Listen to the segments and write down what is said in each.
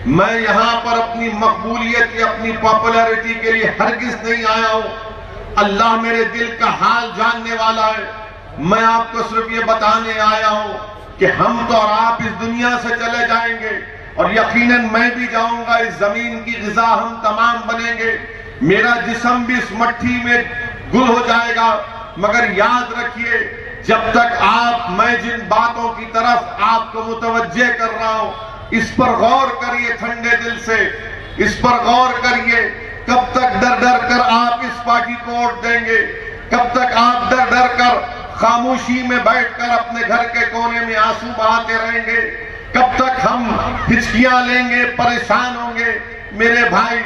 मैं यहां पर अपनी मकबूलियत या अपनी पॉपुलैरिटी के लिए हरगिज नहीं आया हूं। अल्लाह मेरे दिल का हाल जानने वाला है। मैं आपको सिर्फ ये बताने आया हूं कि हम तो और आप इस दुनिया से चले जाएंगे और यकीनन मैं भी जाऊंगा। इस जमीन की ग़िज़ा हम तमाम बनेंगे। मेरा जिस्म भी इस मट्टी में गुल हो जाएगा। मगर याद रखिए, जब तक मैं जिन बातों की तरफ आपको मुतवज्जे कर रहा हूं, इस पर गौर करिए ठंडे दिल से, इस पर गौर करिए। कब तक डर डर कर आप इस पार्टी को वोट देंगे? कब तक आप डर डर कर खामोशी में बैठकर अपने घर के कोने में आंसू बहाते रहेंगे? कब तक हम हिचकियां लेंगे, परेशान होंगे? मेरे भाई,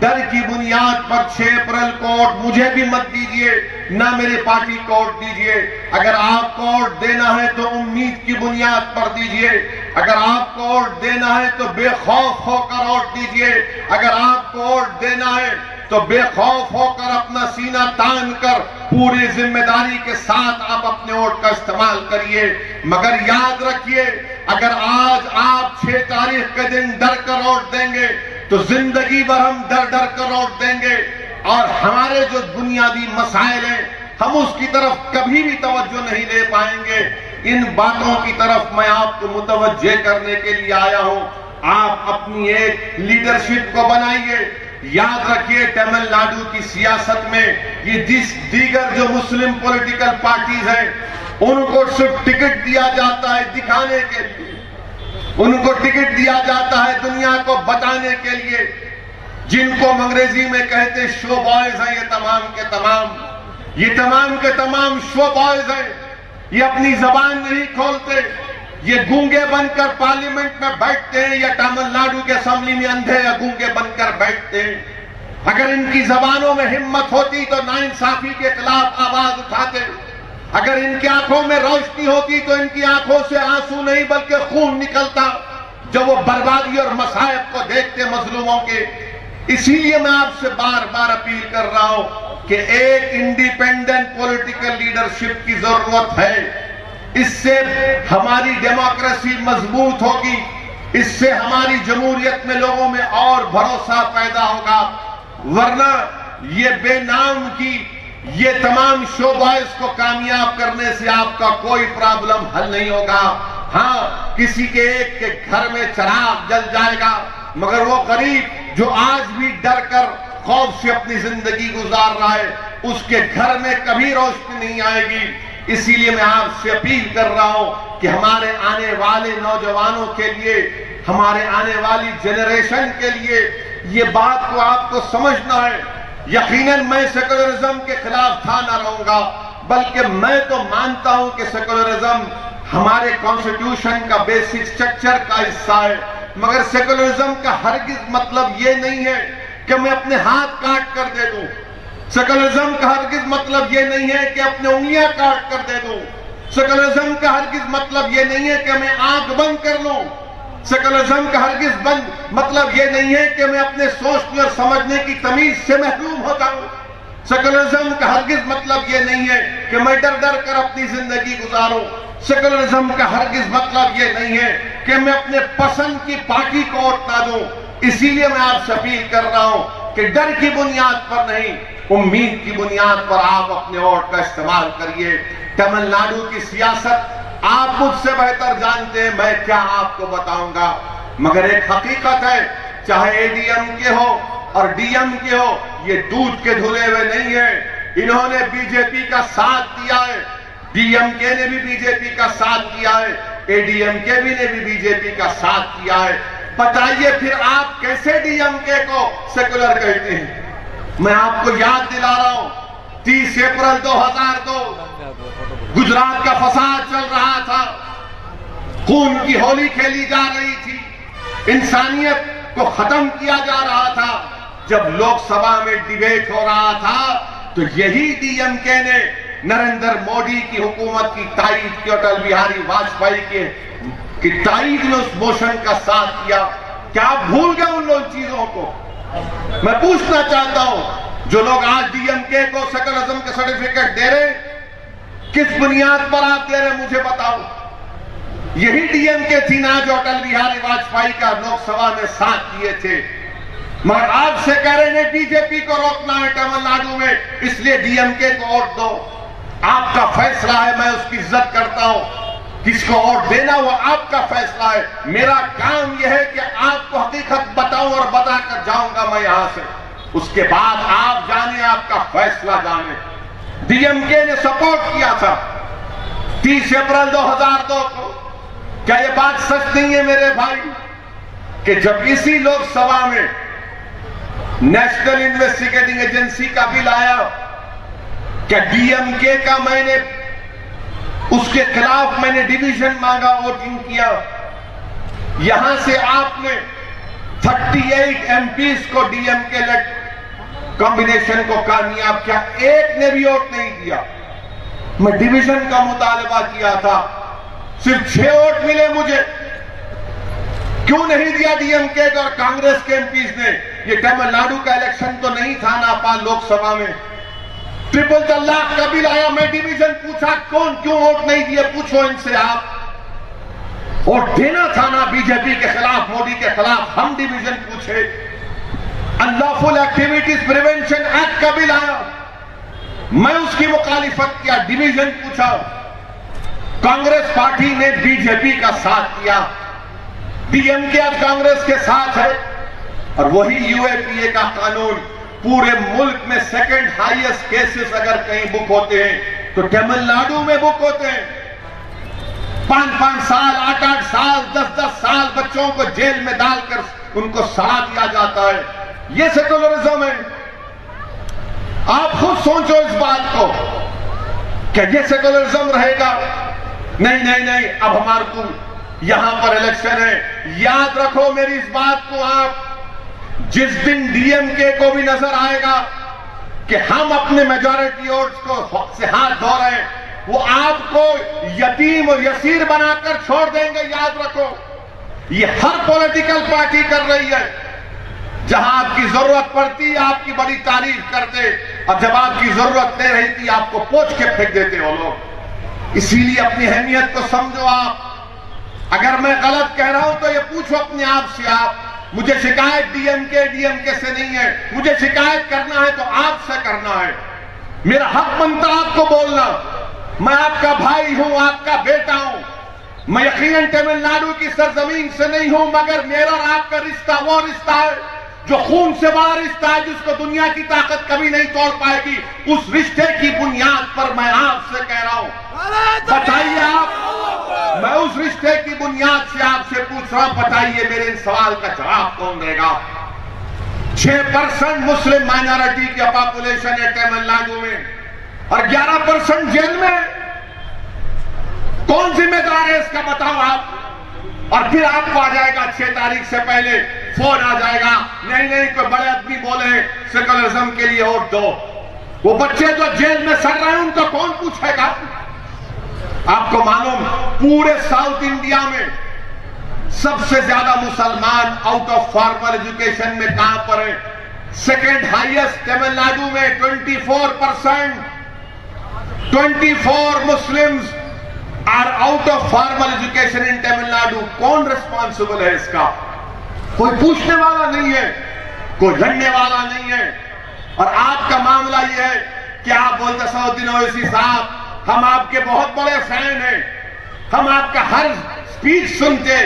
डर की बुनियाद पर 6 अप्रैल को वोट मुझे भी मत दीजिए, ना मेरी पार्टी को वोट दीजिए। अगर आपको वोट देना है तो उम्मीद की बुनियाद पर दीजिए। अगर आपको वोट देना है तो बेखौफ होकर वोट दीजिए। अगर आपको वोट देना है तो बेखौफ होकर अपना सीना तान कर पूरी जिम्मेदारी के साथ आप अपने वोट का इस्तेमाल करिए। मगर याद रखिए, अगर आज आप 6 तारीख के दिन डर कर वोट देंगे तो जिंदगी भर हम डर डर कर वोट देंगे और हमारे जो बुनियादी मसाइल हैं हम उसकी तरफ कभी भी तवज्जो नहीं दे पाएंगे। इन बातों की तरफ मैं आपको मुतवज्जे करने के लिए आया हूं। आप अपनी एक लीडरशिप को बनाइए। याद रखिए, तमिलनाडु की सियासत में ये दीगर जो मुस्लिम पॉलिटिकल पार्टीज हैं उनको सिर्फ टिकट दिया जाता है दिखाने के लिए, उनको टिकट दिया जाता है दुनिया को बताने के लिए। जिनको अंग्रेजी में कहते हैं शो बॉयज हैं, ये तमाम के तमाम शो बॉयज हैं। ये अपनी जबान नहीं खोलते, ये गूंगे बनकर पार्लियामेंट में बैठते हैं या तमिलनाडु के असेंबली में अंधे या गूंगे बनकर बैठते हैं। अगर इनकी जबानों में हिम्मत होती तो नाइंसाफी के खिलाफ आवाज उठाते। अगर इनकी आंखों में रोशनी होती तो इनकी आंखों से आंसू नहीं बल्कि खून निकलता जब वो बर्बादी और मसाइब को देखते मजलूमों के। इसीलिए मैं आपसे बार बार अपील कर रहा हूं कि एक इंडिपेंडेंट पॉलिटिकल लीडरशिप की जरूरत है। इससे हमारी डेमोक्रेसी मजबूत होगी, इससे हमारी जमहूरियत में लोगों में और भरोसा पैदा होगा। वरना ये बेनाम की ये तमाम शो बॉयज को कामयाब करने से आपका कोई प्रॉब्लम हल नहीं होगा। हाँ, किसी के एक के घर में चिराग जल जाएगा, मगर वो गरीब जो आज भी डर कर खौफ से अपनी जिंदगी गुजार रहा है, उसके घर में कभी रोशनी नहीं आएगी। इसीलिए मैं आपसे अपील कर रहा हूं कि हमारे आने वाले नौजवानों के लिए, हमारे आने वाली जनरेशन के लिए ये बात को आपको समझना है। यकीनन मैं सेकुलरिज्म के खिलाफ था ना रहूंगा, बल्कि मैं तो मानता हूं कि सेकुलरिज्म हमारे कॉन्स्टिट्यूशन का बेसिक स्ट्रक्चर का हिस्सा है। मगर सेकुलरिज्म का हरगिज मतलब ये नहीं है कि मैं अपने हाथ काट कर दे दूं। सेकुलरिज्म का हरगिज मतलब ये नहीं है कि अपने उंगलियां काट कर दे दूं। सेकुलरिज्म का हरगिज मतलब ये नहीं है कि मैं आंख बंद कर लूं। सेकुलरिज्म का हरगिज मतलब ये नहीं है कि मैं अपने सोचने और समझने की तमीज से महरूम हो जाऊं। सेकुलरिज्म का हरगिज मतलब ये नहीं है कि मैं डर डर कर अपनी जिंदगी गुजारूं। सेकुलरिज्म का हरगिज मतलब ये नहीं है कि मैं अपने पसंद की पार्टी को वोट ना दूं। इसीलिए मैं आपसे अपील कर रहा हूं कि डर की बुनियाद पर नहीं, उम्मीद की बुनियाद पर आप अपने वोट का इस्तेमाल करिए। तमिलनाडु की सियासत आप मुझसे बेहतर जानते हैं, मैं क्या आपको बताऊंगा। मगर एक हकीकत है, चाहे एडीएमके हो और डीएमके हो, ये दूध के धुले हुए नहीं है। इन्होंने बीजेपी का साथ दिया है, डीएमके ने भी बीजेपी का साथ दिया है, एडीएमके भी ने भी बीजेपी का साथ दिया है। बताइए फिर आप कैसे डीएमके को सेकुलर कहते हैं? मैं आपको याद दिला रहा हूं, 30 अप्रैल 2002 गुजरात का फसाद चल रहा था, खून की होली खेली जा रही थी, इंसानियत को खत्म किया जा रहा था। जब लोकसभा में डिबेट हो रहा था तो यही डीएमके ने नरेंद्र मोदी की हुकूमत की तारीफ की, अटल बिहारी वाजपेयी की तारीफ ने उस मोशन का साथ किया। क्या भूल गए उन लोग चीजों को? मैं पूछना चाहता हूं, जो लोग आज डीएमके को सेकुलरिज्म के सर्टिफिकेट दे रहे, किस बुनियाद पर आप दे रहे मुझे बताओ। यही डीएमके थी ना जो अटल बिहारी वाजपेयी का लोकसभा में साथ दिए थे। मगर आपसे कह रहे हैं बीजेपी को रोकना है तमिलनाडु में, इसलिए डीएमके को वोट दो। आपका फैसला है, मैं उसकी इज्जत करता हूं। किसको वोट देना वो आपका फैसला है। मेरा काम यह है कि आपको हकीकत बताऊं और बताकर जाऊंगा मैं यहां से। उसके बाद आप जाने, आपका फैसला जाने। डीएमके ने सपोर्ट किया था 30 अप्रैल 2002 को। क्या यह बात सच नहीं है मेरे भाई कि जब इसी लोकसभा में नेशनल इन्वेस्टिगेटिंग एजेंसी का बिल आया, क्या डीएमके का मैंने उसके खिलाफ मैंने डिवीजन मांगा, वोटिंग किया। यहां से आपने 38 एमपीज को डीएमके लेड कॉम्बिनेशन को कामयाब किया, एक ने भी वोट नहीं दिया। मैं डिवीजन का मुतालबा किया था, सिर्फ 6 वोट मिले मुझे। क्यों नहीं दिया डीएमके और कांग्रेस के एमपीज ने? ये तमिलनाडु का इलेक्शन तो नहीं था नापाल लोकसभा में, ट्रिपल तलाक का बिल आया। मैं डिवीजन पूछा कौन क्यों वोट नहीं दिए, पूछो इनसे आप। वोट देना था ना बीजेपी के खिलाफ, मोदी के खिलाफ, हम डिवीजन पूछे। अनलॉफुल एक्टिविटीज प्रिवेंशन एक्ट का बिल आया, मैं उसकी मुखालिफत किया, डिवीजन पूछा। कांग्रेस पार्टी ने बीजेपी का साथ किया, डीएमके अब कांग्रेस के साथ है। और वही यूएपीए का कानून, पूरे मुल्क में सेकंड हाईएस्ट केसेस अगर कहीं बुक होते हैं तो तमिलनाडु में बुक होते हैं। 5-5 साल, 8-8 साल, 10-10 साल बच्चों को जेल में डालकर उनको सजा दिया जाता है। यह सेकुलरिज्म है। आप खुद सोचो इस बात को, क्या यह सेकुलरिज्म रहेगा? नहीं नहीं नहीं, अब हमारे को यहां पर इलेक्शन है। याद रखो मेरी इस बात को आप, जिस दिन डीएमके को भी नजर आएगा कि हम अपने मेजॉरिटी वोट्स को से हाथ धो रहे हैं, वो आपको यतीम और यसीर बनाकर छोड़ देंगे। याद रखो, ये हर पॉलिटिकल पार्टी कर रही है। जहां आपकी जरूरत पड़ती आपकी बड़ी तारीफ करते, और जब आपकी जरूरत नहीं रहती आपको पोंछ के फेंक देते हो लोग। इसीलिए अपनी अहमियत को समझो आप। अगर मैं गलत कह रहा हूं तो ये पूछो अपने आप से आप। मुझे शिकायत डीएमके से नहीं है, मुझे शिकायत करना है तो आपसे करना है। मेरा हक बनता आपको बोलना। मैं आपका भाई हूं, आपका बेटा हूं। मैं यकीनन तमिलनाडु की सरजमीन से नहीं हूं, मगर मेरा और आपका रिश्ता वो रिश्ता है जो खून से बड़ा रिश्ता है, जिसको दुनिया की ताकत कभी नहीं तोड़ पाएगी। उस रिश्ते की बुनियाद पर मैं आपसे कह रहा हूं, बताइए आप। मैं उस रिश्ते की बुनियाद से आपसे पूछ रहा हूं, बताइए मेरे इन सवाल का जवाब कौन देगा? 6% मुस्लिम माइनॉरिटी की पॉपुलेशन है तमिलनाडु में और 11% जेल में। कौन जिम्मेदार है इसका, बताओ आप। और फिर आपको आ जाएगा 6 तारीख से पहले फोन आ जाएगा, नहीं नहीं कोई बड़े आदमी बोले सेकुलरिज्म के लिए वोट दो। वो बच्चे जो जेल में सड़ रहे हैं उनको कौन पूछेगा? आपको मालूम, पूरे साउथ इंडिया में सबसे ज्यादा मुसलमान आउट ऑफ फॉर्मल एजुकेशन में कहां पर है? सेकेंड हाईएस्ट तमिलनाडु में 24%। 24 Muslims are out of formal education in Tamil Nadu. कौन रिस्पॉन्सिबल है इसका? कोई पूछने वाला नहीं है, कोई लड़ने वाला नहीं है। और आपका मामला यह है कि आप बोलते सऊदीन ओवैसी साहब, हम आपके बहुत बड़े फैन हैं, हम आपका हर स्पीच सुनते,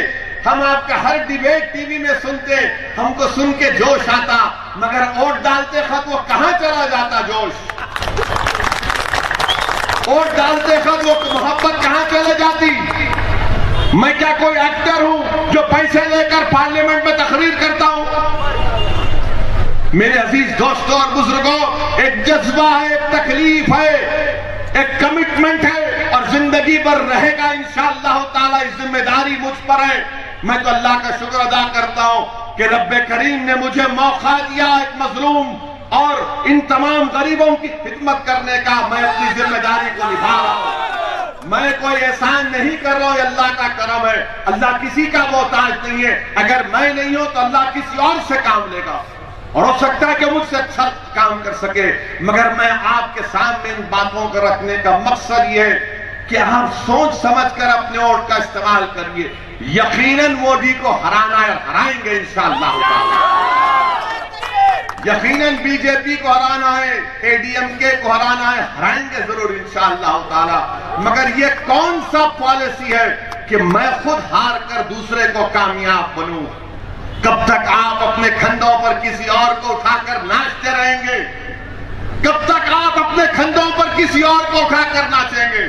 हम आपका हर डिबेट टीवी में सुनते, हमको सुन के जोश आता, मगर वोट डालते वक्त वो कहां चला जाता जोश? वोट डालते वक्त वो मोहब्बत कहां चले जाती? मैं क्या कोई एक्टर हूं जो पैसे लेकर पार्लियामेंट में तकरीर करता हूं? मेरे अजीज दोस्तों और बुजुर्गों, एक जज्बा है, एक तकलीफ है, एक कमिटमेंट है और जिंदगी भर रहेगा इंशाअल्लाह ताला। इस जिम्मेदारी मुझ पर है। मैं तो अल्लाह का शुक्र अदा करता हूं कि रब्बे करीम ने मुझे मौका दिया एक मजलूम और इन तमाम गरीबों की खिदमत करने का। मैं अपनी जिम्मेदारी को निभा रहा हूं। मैं कोई एहसान नहीं कर रहा हूं, अल्लाह का करम है। अल्लाह किसी का मोहताज नहीं है। अगर मैं नहीं हूं तो अल्लाह किसी और से काम लेगा और हो सकता है कि मुझसे अच्छा काम कर सके। मगर मैं आपके सामने इन बातों को रखने का मकसद ये है कि आप सोच समझकर अपने वोट का इस्तेमाल करिए। यकीनन मोदी को हराना है, हराएंगे इंशाअल्लाह ताला। यकीनन बीजेपी को हराना है, एडीएमके को हराना है, हराएंगे जरूर इंशाअल्लाह ताला। मगर ये कौन सा पॉलिसी है कि मैं खुद हार कर दूसरे को कामयाब बनूं? कब तक आप अपने कंधों पर किसी और को उठाकर नाचते रहेंगे? कब तक आप अपने कंधों पर किसी और को उठाकर नाचेंगे?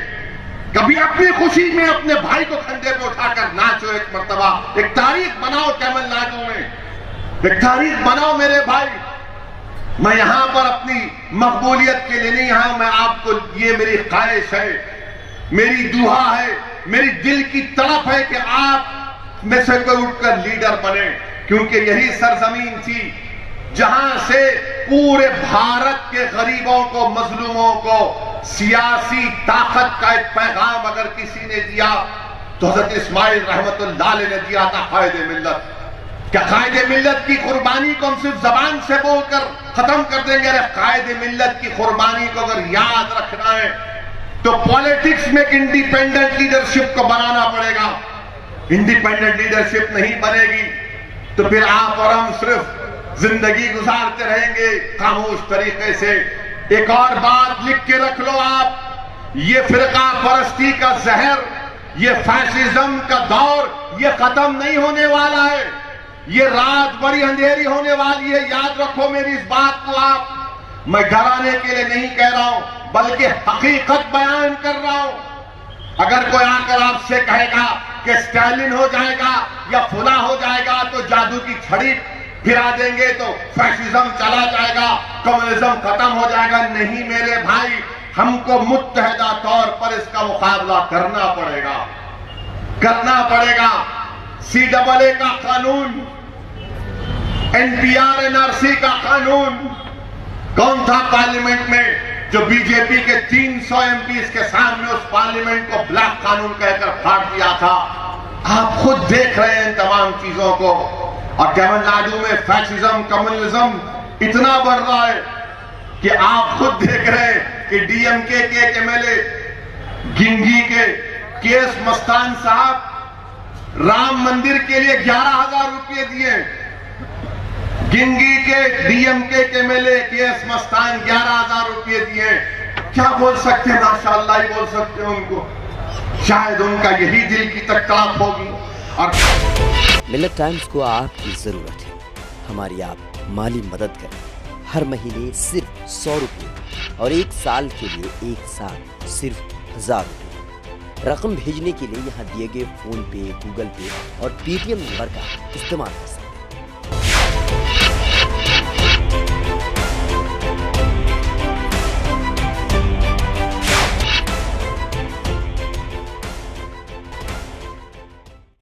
कभी अपनी खुशी में अपने भाई को कंधे पर उठाकर नाचो। एक मर्तबा एक तारीख बनाओ तमिलनाडु में, एक तारीख बनाओ मेरे भाई। मैं यहां पर अपनी मकबूलियत के लिए नहीं आया, मैं आपको, ये मेरी ख्वाहिश है, मेरी दुआ है, मेरी दिल की तड़प है कि आप में से कोई उठकर लीडर बने, क्योंकि यही सरजमीन थी जहां से पूरे भारत के गरीबों को, मजलूमों को सियासी ताकत का एक पैगाम अगर किसी ने दिया तो हजरत इस्माइल रहमतुल्लाह अलैह ने दिया था, कायदे मिल्लत। क्या कायदे मिल्लत की कुर्बानी को हम सिर्फ जबान से बोलकर खत्म कर देंगे? अरे कायदे मिल्लत की कुर्बानी को अगर याद रखना है तो पॉलिटिक्स में एक इंडिपेंडेंट लीडरशिप को बनाना पड़ेगा। इंडिपेंडेंट लीडरशिप नहीं बनेगी तो फिर आप और हम सिर्फ जिंदगी गुजारते रहेंगे खामोश तरीके से। एक और बात लिख के रख लो आप, ये फिरका परस्ती का जहर, ये फैसिज्म का दौर, ये खत्म नहीं होने वाला है। ये रात बड़ी अंधेरी होने वाली है, याद रखो मेरी इस बात को आप। मैं डराने के लिए नहीं कह रहा हूं, बल्कि हकीकत बयान कर रहा हूं। अगर कोई आकर आपसे कहेगा कि स्टालिन हो जाएगा या फुला हो जाएगा तो जादू की छड़ी फिरा देंगे तो फैसिज्म चला जाएगा, कम्युनिज्म खत्म हो जाएगा, नहीं मेरे भाई, हमको मुत्तहदा तौर पर इसका मुकाबला करना पड़ेगा, करना पड़ेगा। CAA का कानून, NPR NRC का कानून कौन था पार्लियामेंट में जो बीजेपी के 300 MPs के सामने उस पार्लियामेंट को ब्लैक कानून कहकर फाड़ दिया था? आप खुद देख रहे हैं इन तमाम चीजों को। और तमिलनाडु में फैसिज्म, कम्युनिज्म इतना बढ़ रहा है कि आप खुद देख रहे हैं कि DMK के MLA गिंगी के केएस मस्तान साहब राम मंदिर के लिए 11,000 रुपये दिए। गिंगी के DMK के MLA केएस मस्तान 11,000 रुपये दिए। क्या बोल सकते हैं? माशाअल्लाह ही बोल सकते हैं उनको। शायद उनका यही दिल की तड़प होगी। और मिल्लत टाइम्स को आपकी जरूरत है, हमारी आप माली मदद करें। हर महीने सिर्फ 100 रुपये और 1 साल के लिए एक साथ सिर्फ 1000 रुपये। रकम भेजने के लिए यहाँ दिए गए फोन पे, गूगल पे और पेटीएम नंबर का इस्तेमाल कर सकते हैं।